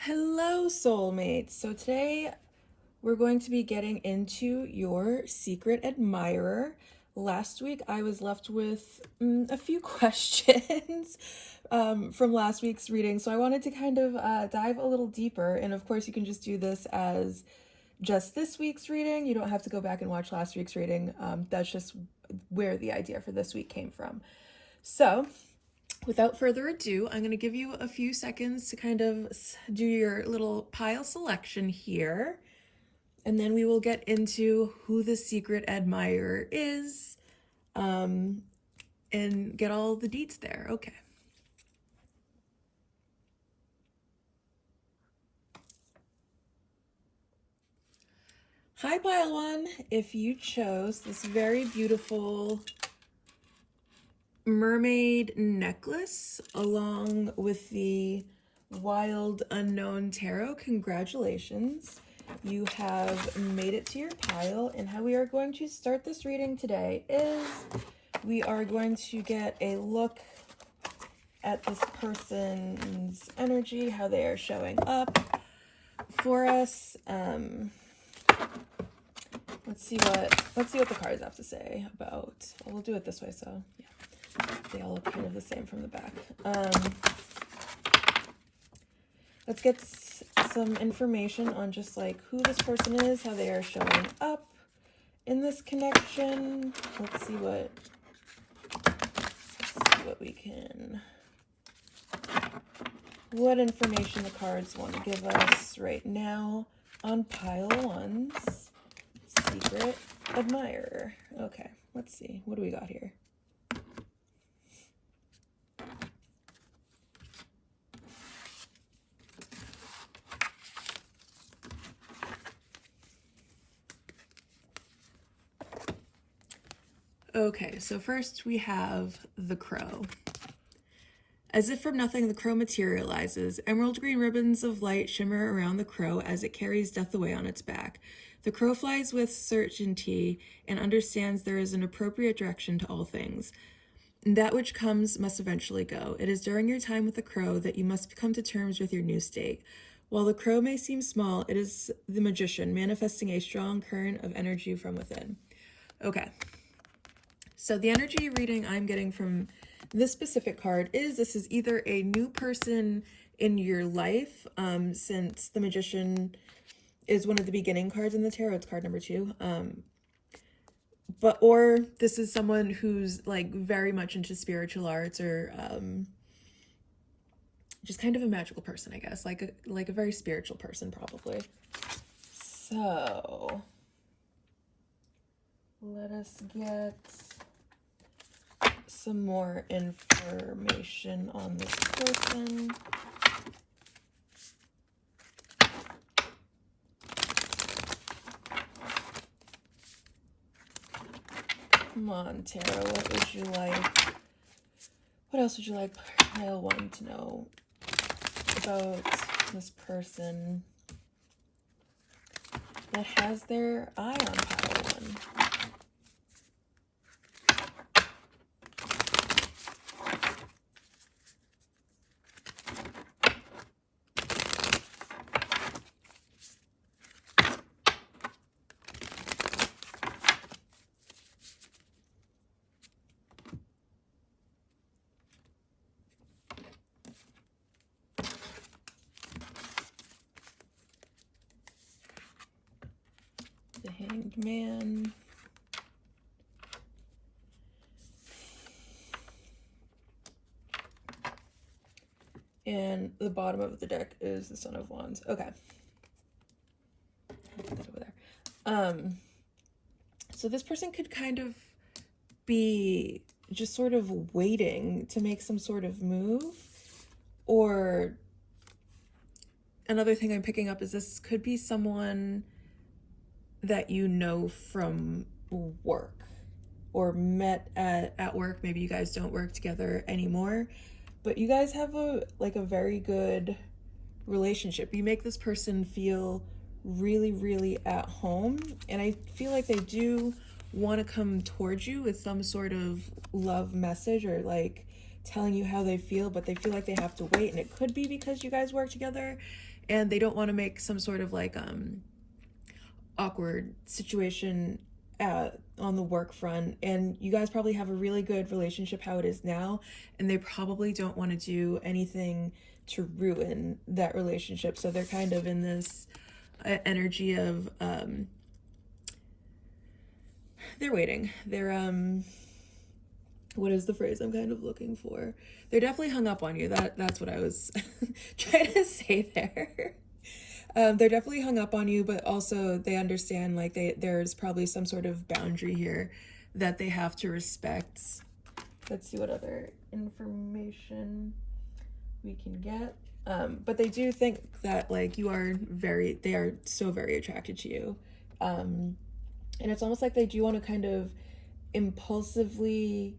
Hello, soulmates. So today we're going to be getting into your secret admirer. Last week I was left with a few questions from last week's reading, so I wanted to kind of dive a little deeper. And of course, you can just do this as just this week's reading. You don't have to go back and watch last week's reading. That's just where the idea for this week came from. So, without further ado, I'm going to give you a few seconds to kind of do your little pile selection here. And then we will get into who the secret admirer is and get all the deets there. Okay. Hi, pile one. If you chose this very beautiful mermaid necklace along with the Wild Unknown Tarot, congratulations. You have made it to your pile, and how we are going to start this reading today is we are going to get a look at this person's energy, how they are showing up for us. Let's see what the cards have to say about. Well, we'll do it this way, so yeah. They all look kind of the same from the back. Let's get some information on just like who this person is, how they are showing up in this connection. Let's see what what information the cards want to give us right now on pile one's secret admirer. Okay, let's see. What do we got here? Okay, so first we have the crow. As if from nothing, the crow materializes. Emerald green ribbons of light shimmer around the crow as it carries death away on its back. The crow flies with certainty and understands there is an appropriate direction to all things. That which comes must eventually go. It is during your time with the crow that you must come to terms with your new state. While the crow may seem small, it is the magician manifesting a strong current of energy from within. Okay. So the energy reading I'm getting from this specific card is this is either a new person in your life, since the magician is one of the beginning cards in the tarot. It's card number 2. Or this is someone who's like very much into spiritual arts or just kind of a magical person, I guess, like a very spiritual person probably. So let us get some more information on this person. Come on, Tarot, what would you like? What else would you like pile one to know about this person that has their eye on pile one? The Hanged Man. And the bottom of the deck is the Son of Wands. Okay. I'll put that over there. So this person could kind of be just sort of waiting to make some sort of move. Or another thing I'm picking up is this could be someone that you know from work or met at work. Maybe you guys don't work together anymore, but you guys have a very good relationship. You make this person feel really, really at home, and I feel like they do want to come towards you with some sort of love message or like telling you how they feel, but they feel like they have to wait, and it could be because you guys work together and they don't want to make some sort of like awkward situation on the work front, and you guys probably have a really good relationship how it is now, and they probably don't want to do anything to ruin that relationship. So they're kind of in this energy of they're waiting. They're what is the phrase I'm kind of looking for? They're definitely hung up on you. That's what I was trying to say there. They're definitely hung up on you, but also they understand like there's probably some sort of boundary here that they have to respect. Let's see what other information we can get. But they do think that like they are so very attracted to you. And it's almost like they do want to kind of impulsively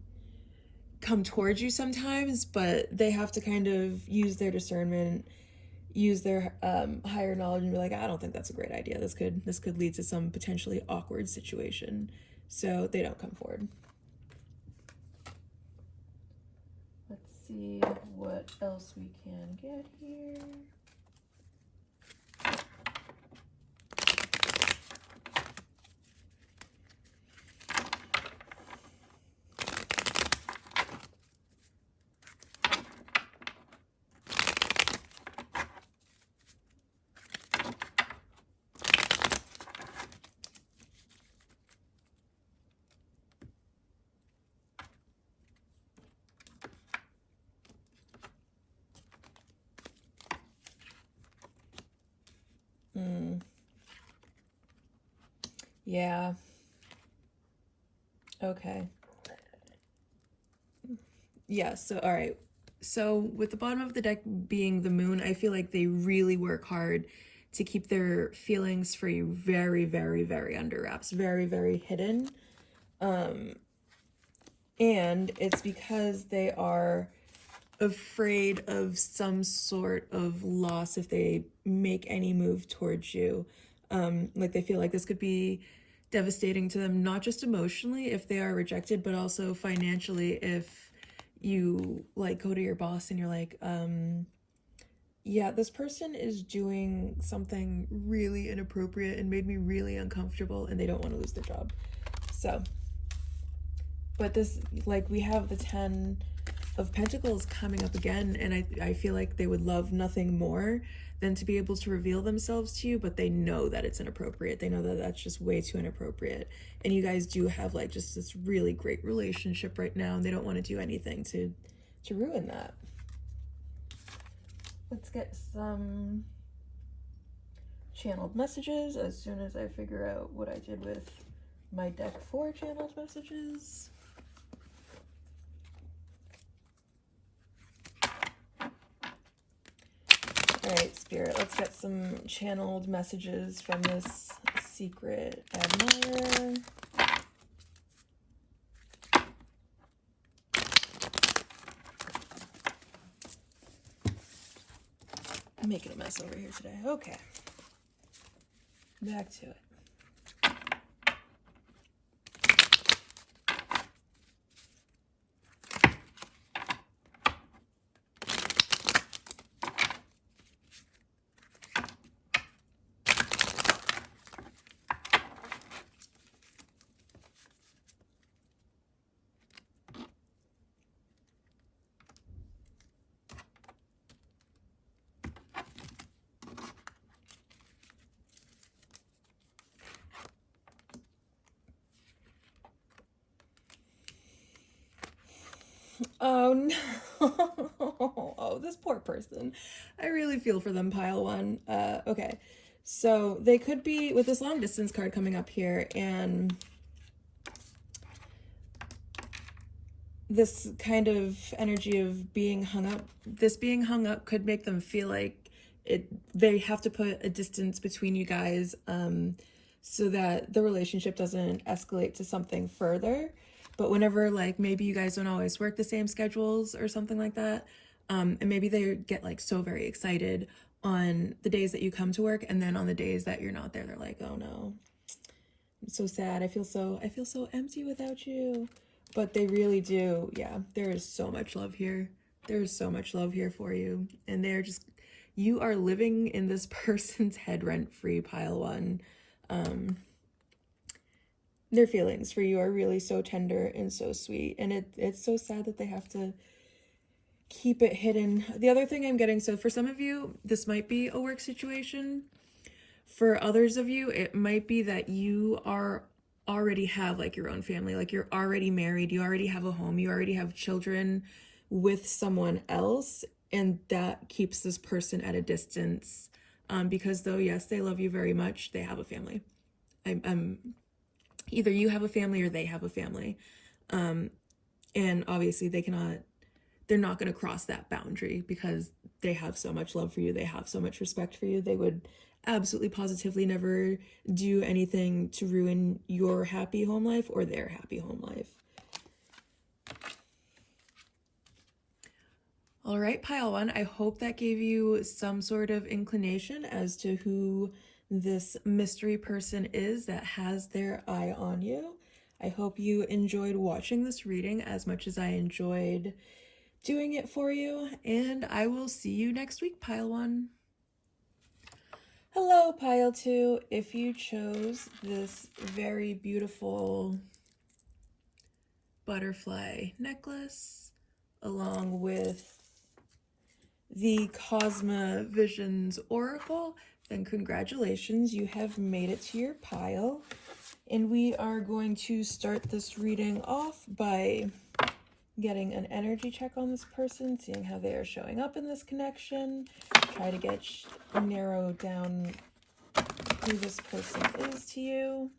come towards you sometimes, but they have to kind of use their discernment, use their higher knowledge, and be like, I don't think that's a great idea. This could lead to some potentially awkward situation. So they don't come forward. Let's see what else we can get here. Yeah. Okay. Yeah, so all right. So with the bottom of the deck being the moon, I feel like they really work hard to keep their feelings for you very, very, very under wraps, very, very hidden. And it's because they are afraid of some sort of loss if they make any move towards you. Like they feel like this could be devastating to them, not just emotionally if they are rejected, but also financially if you like go to your boss and you're like, yeah, this person is doing something really inappropriate and made me really uncomfortable, and they don't want to lose their job. So, but this, like, we have the 10 of Pentacles coming up again, and I feel like they would love nothing more than to be able to reveal themselves to you, but they know that it's inappropriate. They know that that's just way too inappropriate. And you guys do have like just this really great relationship right now, and they don't want to do anything to ruin that. Let's get some channeled messages as soon as I figure out what I did with my deck for channeled messages. All right, Spirit, let's get some channeled messages from this secret admirer. I'm making a mess over here today. Okay. Back to it. Oh no. Oh, this poor person. I really feel for them, pile one. Okay. So they could be with this long distance card coming up here, and this kind of energy of being hung up. This being hung up could make them feel like they have to put a distance between you guys, so that the relationship doesn't escalate to something further. But whenever, like, maybe you guys don't always work the same schedules or something like that, and maybe they get like so very excited on the days that you come to work, and then on the days that you're not there, they're like, oh no, I'm so sad. I feel so empty without you. But they really do, yeah, there is so much love here. There's so much love here for you. And they're just, you are living in this person's head rent-free, pile one. Their feelings for you are really so tender and so sweet. And it's so sad that they have to keep it hidden. The other thing I'm getting, so for some of you, this might be a work situation. For others of you, it might be that you are already have like your own family, like you're already married, you already have a home, you already have children with someone else, and that keeps this person at a distance, because though yes, they love you very much, they have a family. I'm either you have a family or they have a family, and obviously they're not going to cross that boundary because they have so much love for you, they have so much respect for you. They would absolutely positively never do anything to ruin your happy home life or their happy home life. All right, pile one, I hope that gave you some sort of inclination as to who this mystery person is that has their eye on you. I hope you enjoyed watching this reading as much as I enjoyed doing it for you, and I will see you next week, pile one. Hello, pile two. If you chose this very beautiful butterfly necklace along with the Cosma Visions Oracle, then congratulations, you have made it to your pile. And we are going to start this reading off by getting an energy check on this person, seeing how they are showing up in this connection, try to get narrow down who this person is to you.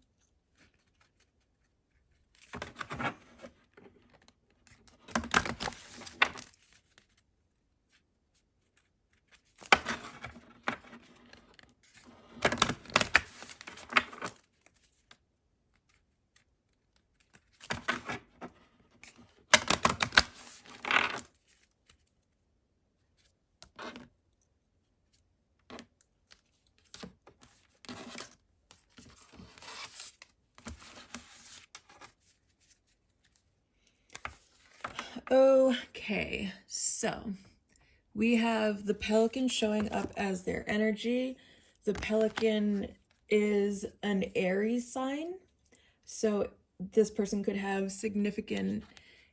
Okay, so we have the pelican showing up as their energy. The pelican is an Aries sign, so this person could have significant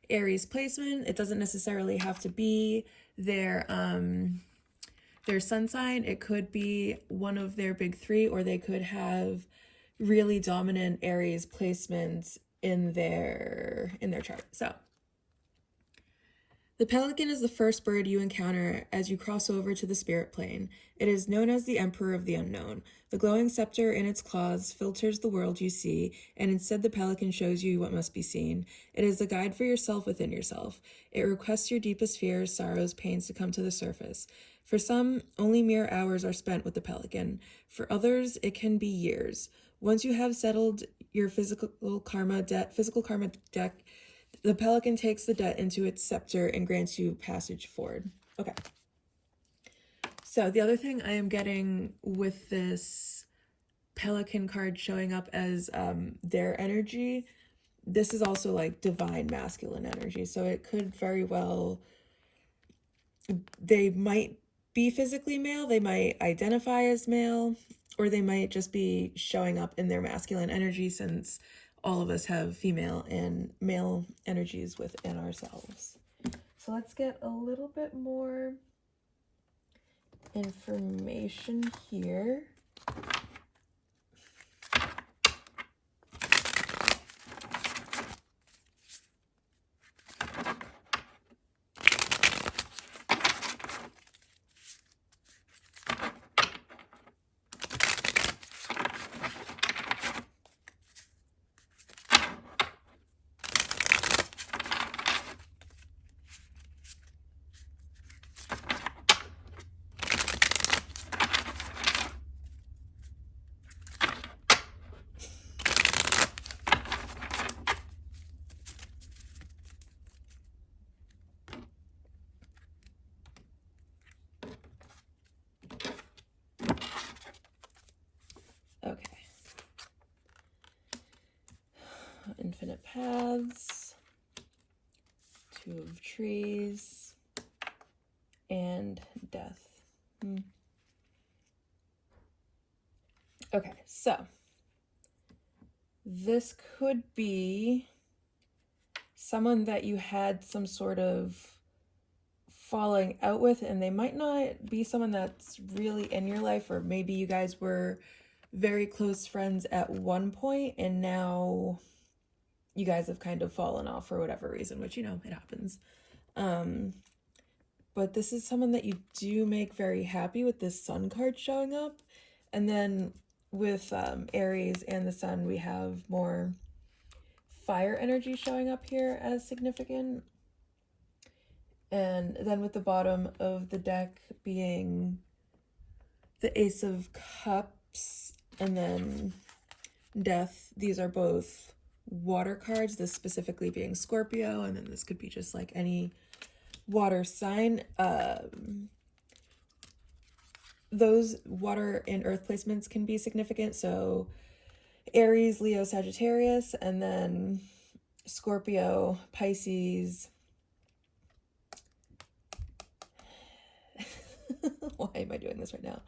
Aries placement. It doesn't necessarily have to be their sun sign. It could be one of their big three, or they could have really dominant Aries placements in their chart. So the pelican is the first bird you encounter as you cross over to the spirit plane. It is known as the Emperor of the Unknown. The glowing scepter in its claws filters the world you see, and instead the pelican shows you what must be seen. It is a guide for yourself within yourself. It requests your deepest fears, sorrows, pains to come to the surface. For some, only mere hours are spent with the pelican. For others, it can be years. Once you have settled your physical karma deck, the pelican takes the debt into its scepter and grants you passage forward. Okay. So the other thing I am getting with this pelican card showing up as their energy, this is also like divine masculine energy. So it could very well, they might be physically male, they might identify as male, or they might just be showing up in their masculine energy, since all of us have female and male energies within ourselves. So let's get a little bit more information here. Okay. Infinite paths. Two of Trees, and Death. Okay, so this could be someone that you had some sort of falling out with, and they might not be someone that's really in your life, or maybe you guys were very close friends at one point and now you guys have kind of fallen off for whatever reason, which, you know, it happens. But this is someone that you do make very happy with this Sun card showing up. And then with Aries and the Sun, we have more fire energy showing up here as significant. And then with the bottom of the deck being the Ace of Cups and then Death. These are both water cards, this specifically being Scorpio, and then this could be just like any water sign. Those water and earth placements can be significant. So Aries, Leo, Sagittarius, and then Scorpio, Pisces. Why am I doing this right now?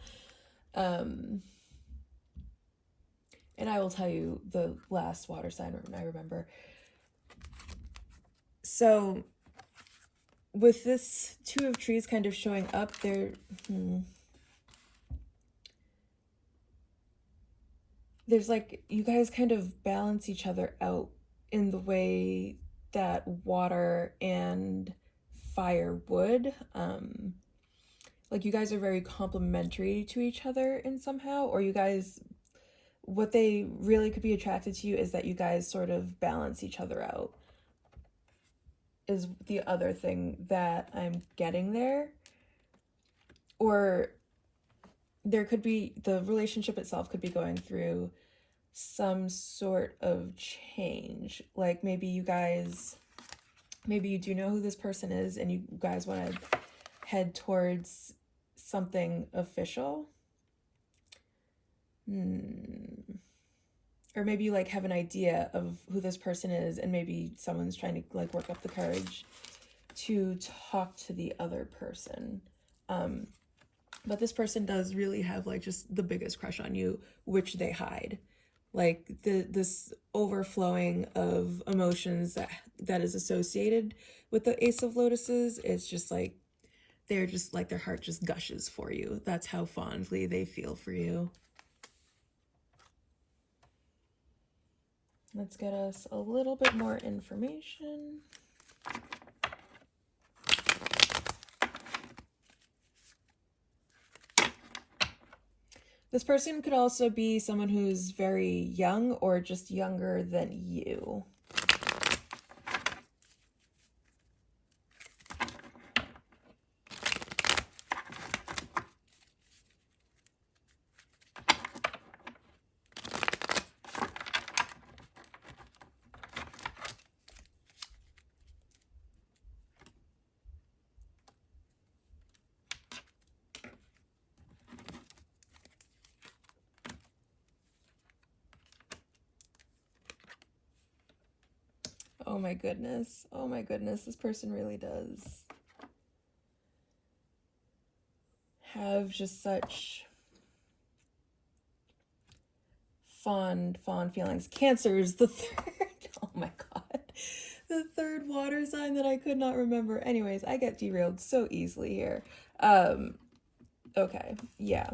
And I will tell you the last water sign I remember. So with this Two of Trees kind of showing up there, there's like, you guys kind of balance each other out in the way that water and fire would. Like you guys are very complementary to each other in somehow, or you guys, what they really could be attracted to you is that you guys sort of balance each other out, is the other thing that I'm getting there. Or there could be, the relationship itself could be going through some sort of change. Like maybe you guys, maybe you do know who this person is and you guys want to head towards something official. Or maybe you like have an idea of who this person is and maybe someone's trying to like work up the courage to talk to the other person. But this person does really have like just the biggest crush on you, which they hide. Like this overflowing of emotions that is associated with the Ace of Lotuses. It's just like, they're just like, their heart just gushes for you. That's how fondly they feel for you. Let's get us a little bit more information. This person could also be someone who's very young or just younger than you. Oh my goodness. Oh my goodness. This person really does have just such fond feelings. Cancer is the third. Oh my God. The third water sign that I could not remember. Anyways, I get derailed so easily here. Okay. Yeah.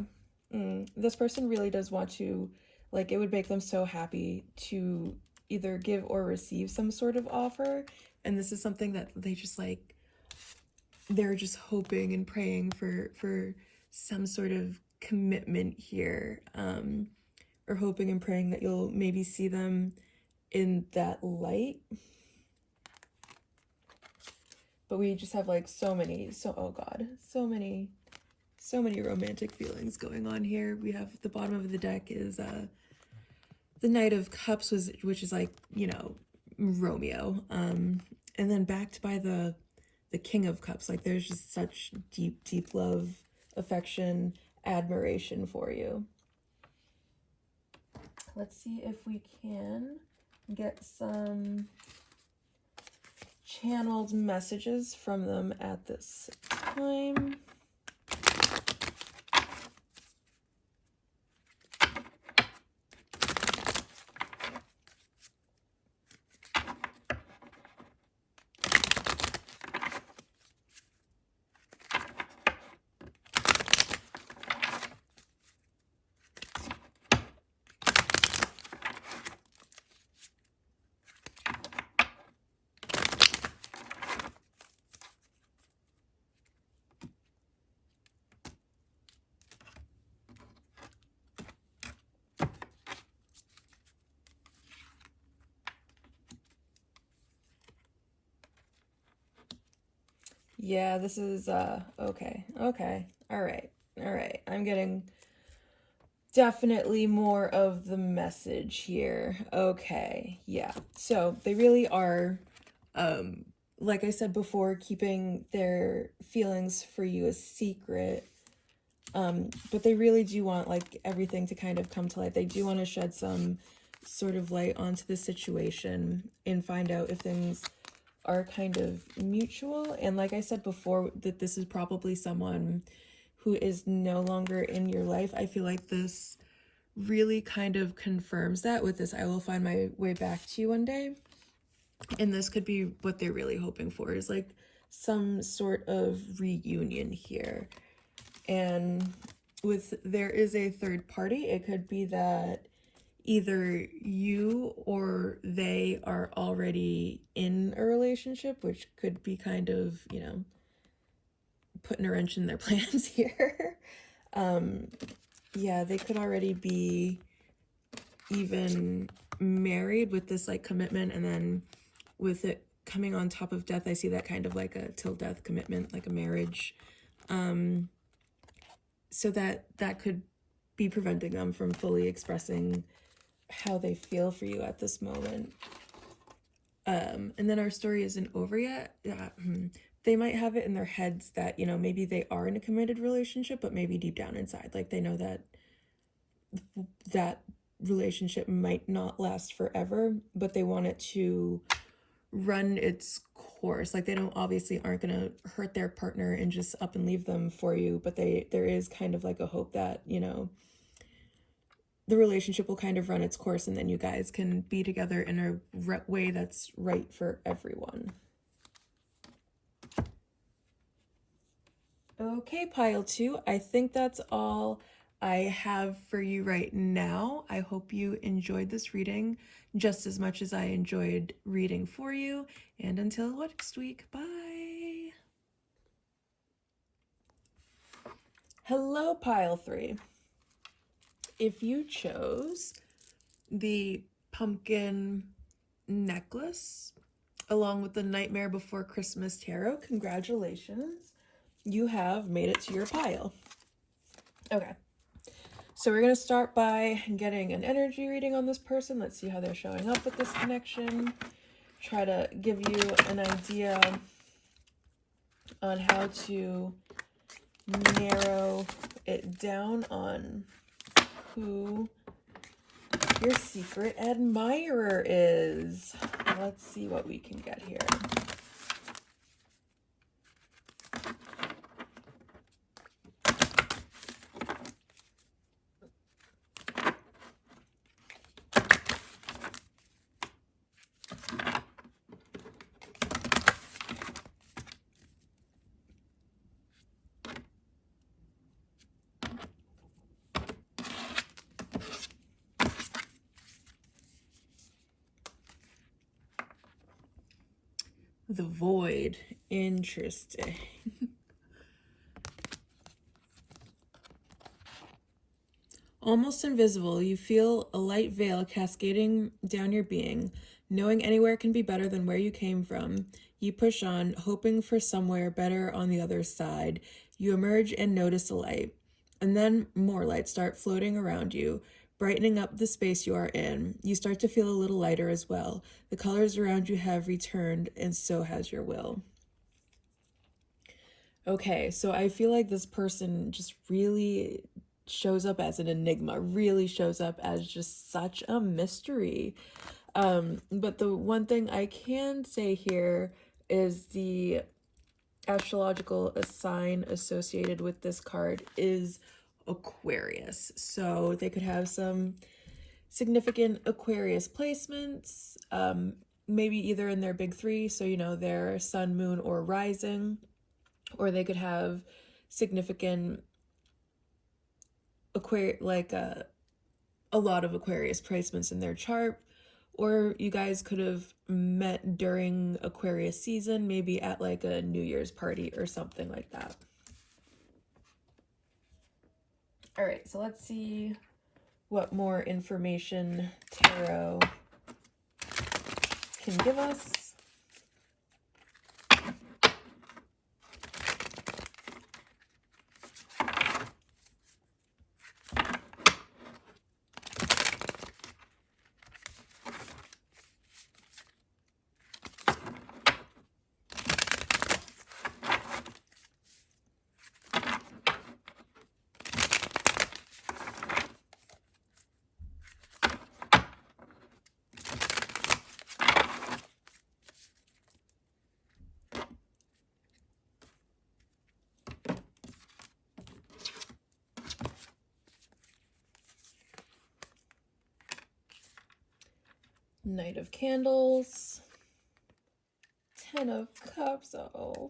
This person really does want to, like, it would make them so happy to either give or receive some sort of offer. And this is something that they just like, they're just hoping and praying for some sort of commitment here. Or hoping and praying that you'll maybe see them in that light. But we just have like so many romantic feelings going on here. We have the bottom of the deck is the Knight of Cups, which is like, you know, Romeo. And then backed by the King of Cups. Like there's just such deep love, affection, admiration for you. Let's see if we can get some channeled messages from them at this time. Yeah, this is, okay, all right. I'm getting definitely more of the message here. Okay, yeah. So they really are, like I said before, keeping their feelings for you a secret. But they really do want, like, everything to kind of come to light. They do want to shed some sort of light onto the situation and find out if things are kind of mutual. And like I said before, that this is probably someone who is no longer in your life. I feel like this really kind of confirms that with this, I will find my way back to you one day. And this could be what they're really hoping for, is like some sort of reunion here. And with there is a third party, it could be that either you or they are already in a relationship, which could be kind of, you know, putting a wrench in their plans here. Yeah, they could already be even married with this like commitment, and then with it coming on top of death, I see that kind of like a till death commitment, like a marriage. So that could be preventing them from fully expressing how they feel for you at this moment. And then our story isn't over yet. Yeah, they might have it in their heads that, you know, maybe they are in a committed relationship, but maybe deep down inside, like they know that that relationship might not last forever, but they want it to run its course. Like they don't obviously aren't gonna hurt their partner and just up and leave them for you, but there is kind of like a hope that, you know, the relationship will kind of run its course and then you guys can be together in a way that's right for everyone. Okay, pile 2, I think that's all I have for you right now. I hope you enjoyed this reading just as much as I enjoyed reading for you. And until next week, bye. Hello, pile 3. If you chose the pumpkin necklace along with the Nightmare Before Christmas tarot, congratulations. You have made it to your pile. Okay. So we're going to start by getting an energy reading on this person. Let's see how they're showing up with this connection. Try to give you an idea on how to narrow it down on who your secret admirer is. Let's see what we can get here. The Void. Interesting. Almost invisible, you feel a light veil cascading down your being. Knowing anywhere can be better than where you came from, you push on, hoping for somewhere better on the other side. You emerge and notice a light. And then more lights start floating around you, brightening up the space you are in. You start to feel a little lighter as well. The colors around you have returned, and so has your will. Okay, so I feel like this person just really shows up as an enigma, really shows up as just such a mystery. But the one thing I can say here is the astrological sign associated with this card is Aquarius. So they could have some significant Aquarius placements, maybe either in their big three, so you know, their sun, moon, or rising, or they could have significant a lot of Aquarius placements in their chart, or you guys could have met during Aquarius season, maybe at like a New Year's party or something like that. All right, so let's see what more information tarot can give us. Knight of Candles, Ten of Cups, oh.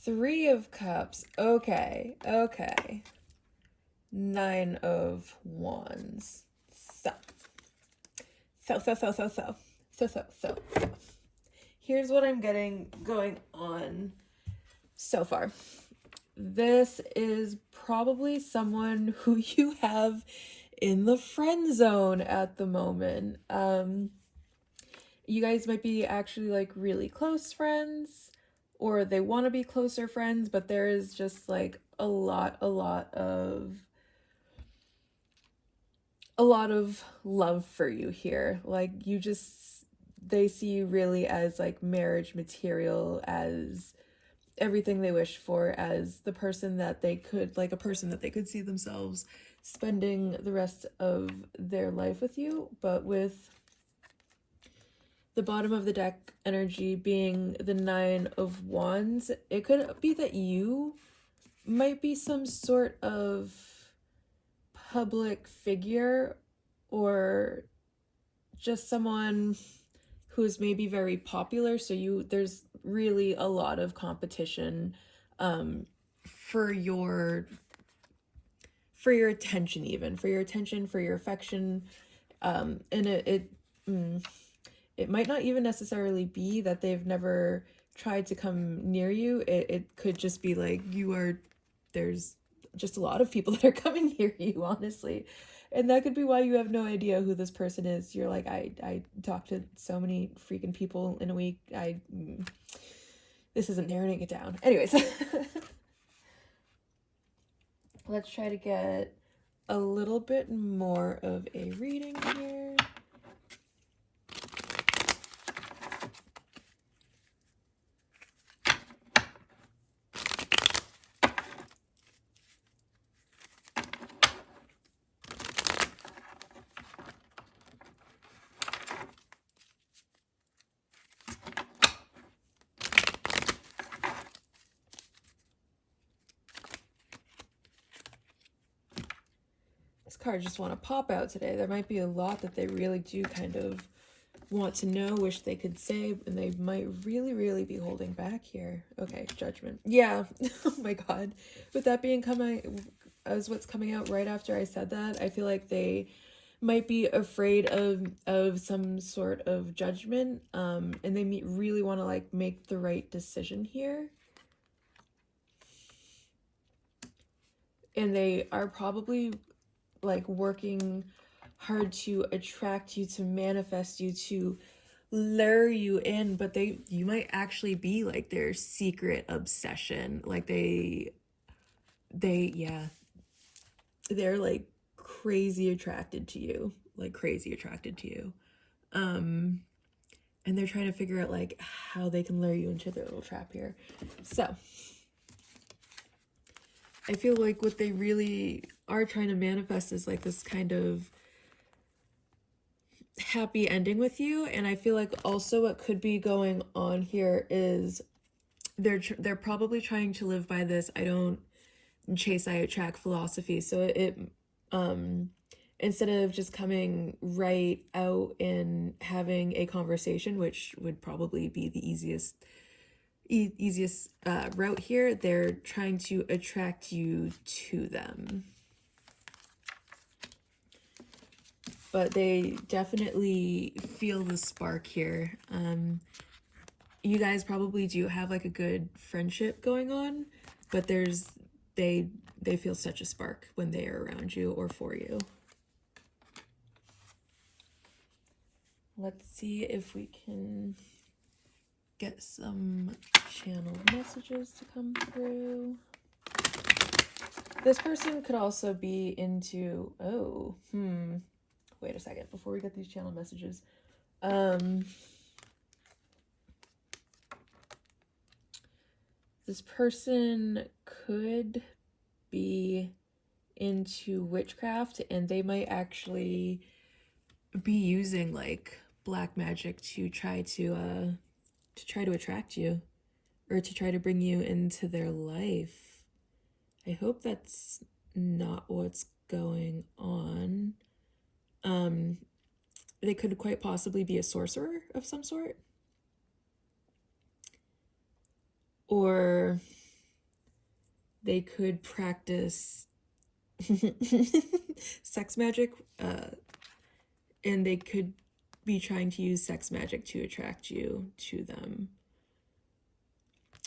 Three of Cups, okay. Nine of Wands. So. Here's what I'm getting going on so far. This is probably someone who you have in the friend zone at the moment. You guys might be actually like really close friends, or they want to be closer friends, but there is just like a lot of love for you here. Like they see you really as like marriage material, as everything they wish for, as the person that they could, like a person that they could see themselves spending the rest of their life with you. But with the bottom of the deck energy being the Nine of Wands, it could be that you might be some sort of public figure, or just someone who's maybe very popular, so there's really a lot of competition for your attention, even for your attention, for your affection, and it might not even necessarily be that they've never tried to come near you. It could just be like there's just a lot of people that are coming near you, honestly. And that could be why you have no idea who this person is. You're like, I talk to so many freaking people in a week. This isn't narrowing it down. Anyways, let's try to get a little bit more of a reading here. Cards just want to pop out today. There might be a lot that they really do kind of want to know, wish they could say, and they might really be holding back here. Okay, Judgment. Yeah. Oh my god. With that being coming as what's coming out right after I said that, I feel like they might be afraid of some sort of judgment, and they really want to like make the right decision here. And they are probably like working hard to attract you, to manifest you, to lure you in, but you might actually be like their secret obsession. Like they're like crazy attracted to you, and they're trying to figure out like how they can lure you into their little trap here. So I feel like what they really are trying to manifest is like this kind of happy ending with you. And I feel like also what could be going on here is they're probably trying to live by this I don't chase, I attract philosophy. So it instead of just coming right out and having a conversation, which would probably be the easiest route here, they're trying to attract you to them. But they definitely feel the spark here. You guys probably do have like a good friendship going on, but they feel such a spark when they are around you or for you. Let's see if we can get some channel messages to come through. This person could also be into, wait a second before we get these channel messages. This person could be into witchcraft, and they might actually be using like black magic to try to attract you, or to try to bring you into their life. I hope that's not what's going on. They could quite possibly be a sorcerer of some sort. Or they could practice sex magic, and they could be trying to use sex magic to attract you to them.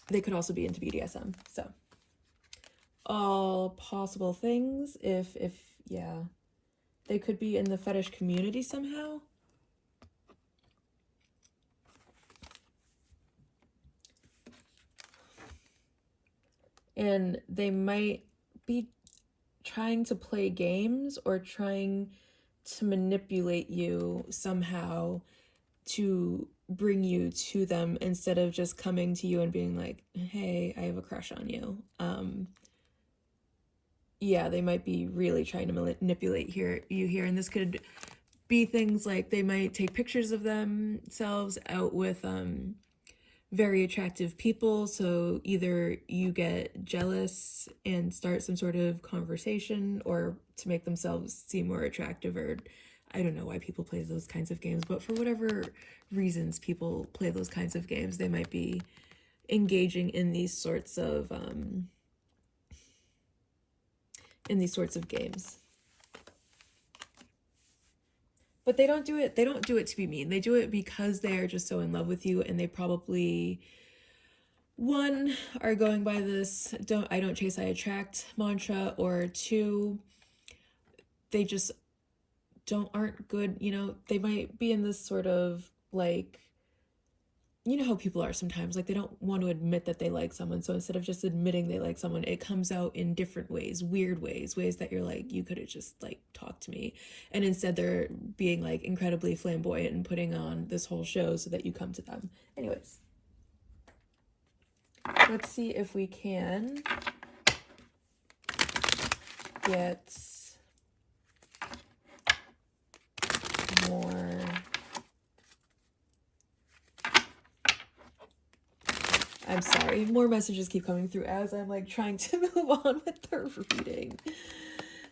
They could also be into BDSM. So all possible things. If yeah, they could be in the fetish community somehow. And they might be trying to play games or trying to manipulate you somehow to bring you to them, instead of just coming to you and being like, hey, I have a crush on you. Yeah, they might be really trying to manipulate you here. And this could be things like they might take pictures of themselves out with very attractive people, so either you get jealous and start some sort of conversation, or to make themselves seem more attractive, or I don't know why people play those kinds of games, but for whatever reasons people play those kinds of games, they might be engaging in these sorts of games. But they don't do it to be mean. They do it because they are just so in love with you, and they probably, one, are going by this I don't chase, I attract mantra, or two, they just aren't good, they might be in this sort of like, you know how people are sometimes, like they don't want to admit that they like someone, so instead of just admitting they like someone, it comes out in different ways, weird ways that you're like, you could have just like talked to me, and instead they're being like incredibly flamboyant and putting on this whole show so that you come to them. Anyways, let's see if we can get more. I'm sorry, more messages keep coming through as I'm like trying to move on with the reading.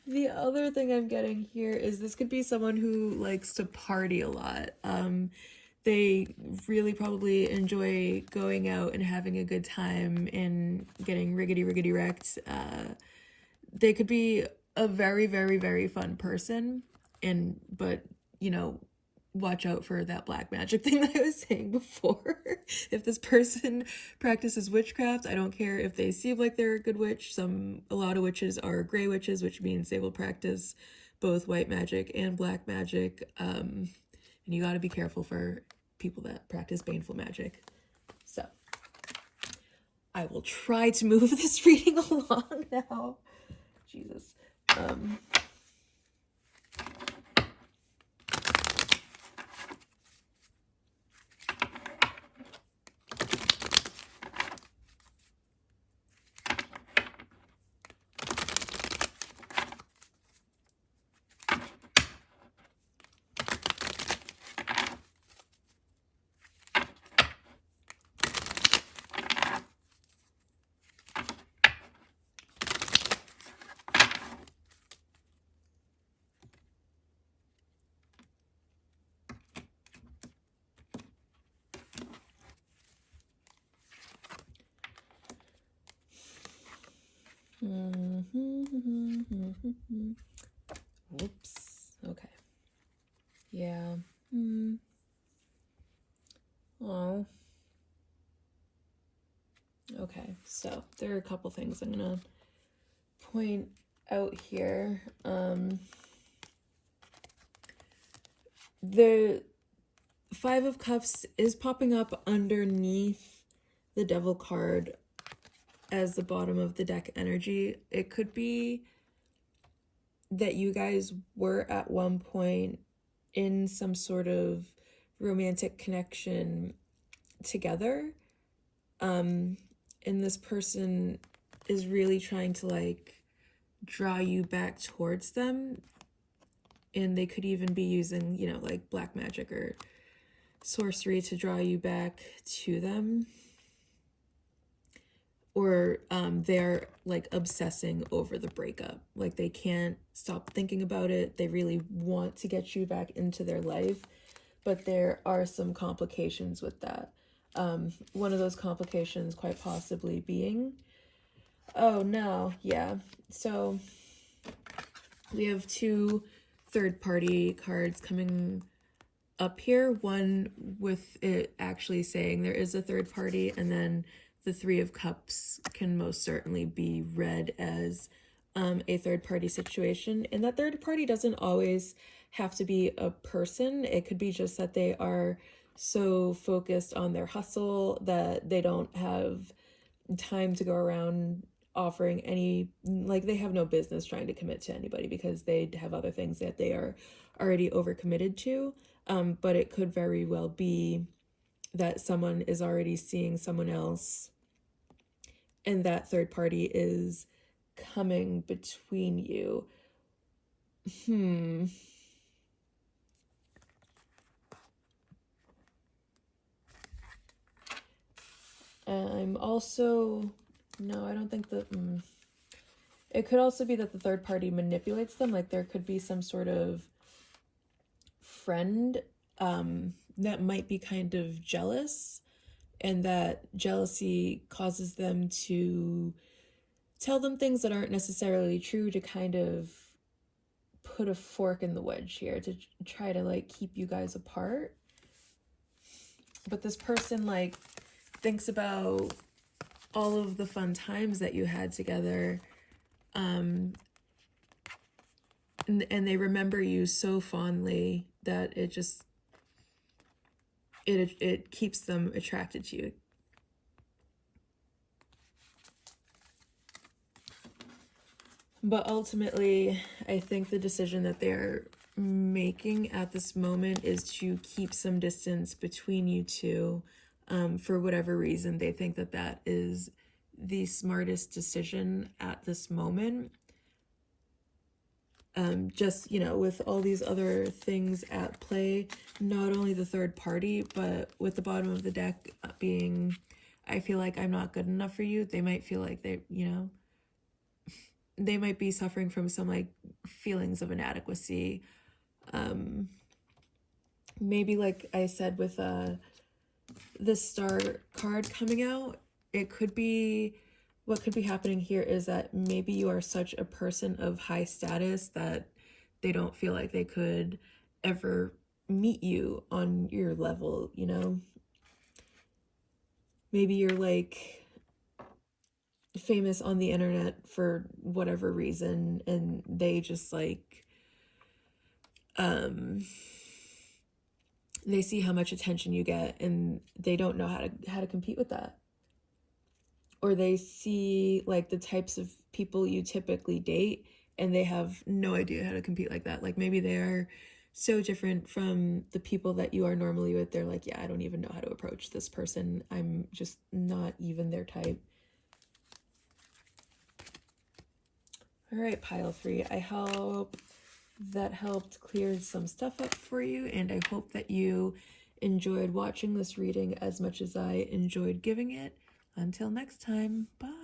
The other thing I'm getting here is this could be someone who likes to party a lot. They really probably enjoy going out and having a good time and getting riggedy wrecked. They could be a very, very, very fun person, but watch out for that black magic thing that I was saying before. If this person practices witchcraft, I don't care if they seem like they're a good witch. A lot of witches are gray witches, which means they will practice both white magic and black magic. And you got to be careful for people that practice baneful magic. So I will try to move this reading along now. Jesus. Whoops. Okay. Yeah. Oh. Okay, so there are a couple things I'm gonna point out here. The Five of Cups is popping up underneath the Devil card as the bottom of the deck energy. It could be that you guys were at one point in some sort of romantic connection together. And this person is really trying to like draw you back towards them. And they could even be using, you know, like black magic or sorcery to draw you back to them. Or they're like obsessing over the breakup. Like they can't stop thinking about it. They really want to get you back into their life, but there are some complications with that. One of those complications quite possibly being, oh no, yeah. So we have two third-party cards coming up here. One with it actually saying there is a third party, and then the Three of Cups can most certainly be read as a third-party situation. And that third party doesn't always have to be a person. It could be just that they are so focused on their hustle that they don't have time to go around offering any, like they have no business trying to commit to anybody because they have other things that they are already overcommitted to. But it could very well be that someone is already seeing someone else and that third party is coming between you. I'm also, no, I don't think that, it could also be that the third party manipulates them. Like there could be some sort of friend that might be kind of jealous, and that jealousy causes them to tell them things that aren't necessarily true to kind of put a fork in the wedge here to try to like keep you guys apart. But this person like thinks about all of the fun times that you had together, and they remember you so fondly that it just it keeps them attracted to you. But ultimately, I think the decision that they're making at this moment is to keep some distance between you two. For whatever reason, they think that that is the smartest decision at this moment. Just, you know, with all these other things at play, not only the third party, but with the bottom of the deck being, I feel like I'm not good enough for you. They might feel like they, you know, they might be suffering from some like feelings of inadequacy. Maybe like I said with the Star card coming out, it could be, what could be happening here is that maybe you are such a person of high status that they don't feel like they could ever meet you on your level, you know? Maybe you're like famous on the internet for whatever reason, and they just like they see how much attention you get and they don't know how to compete with that. Or they see like the types of people you typically date and they have no idea how to compete like that. Like maybe they're so different from the people that you are normally with. They're like, yeah, I don't even know how to approach this person. I'm just not even their type. All right, pile 3. I hope that helped clear some stuff up for you, and I hope that you enjoyed watching this reading as much as I enjoyed giving it. Until next time, bye.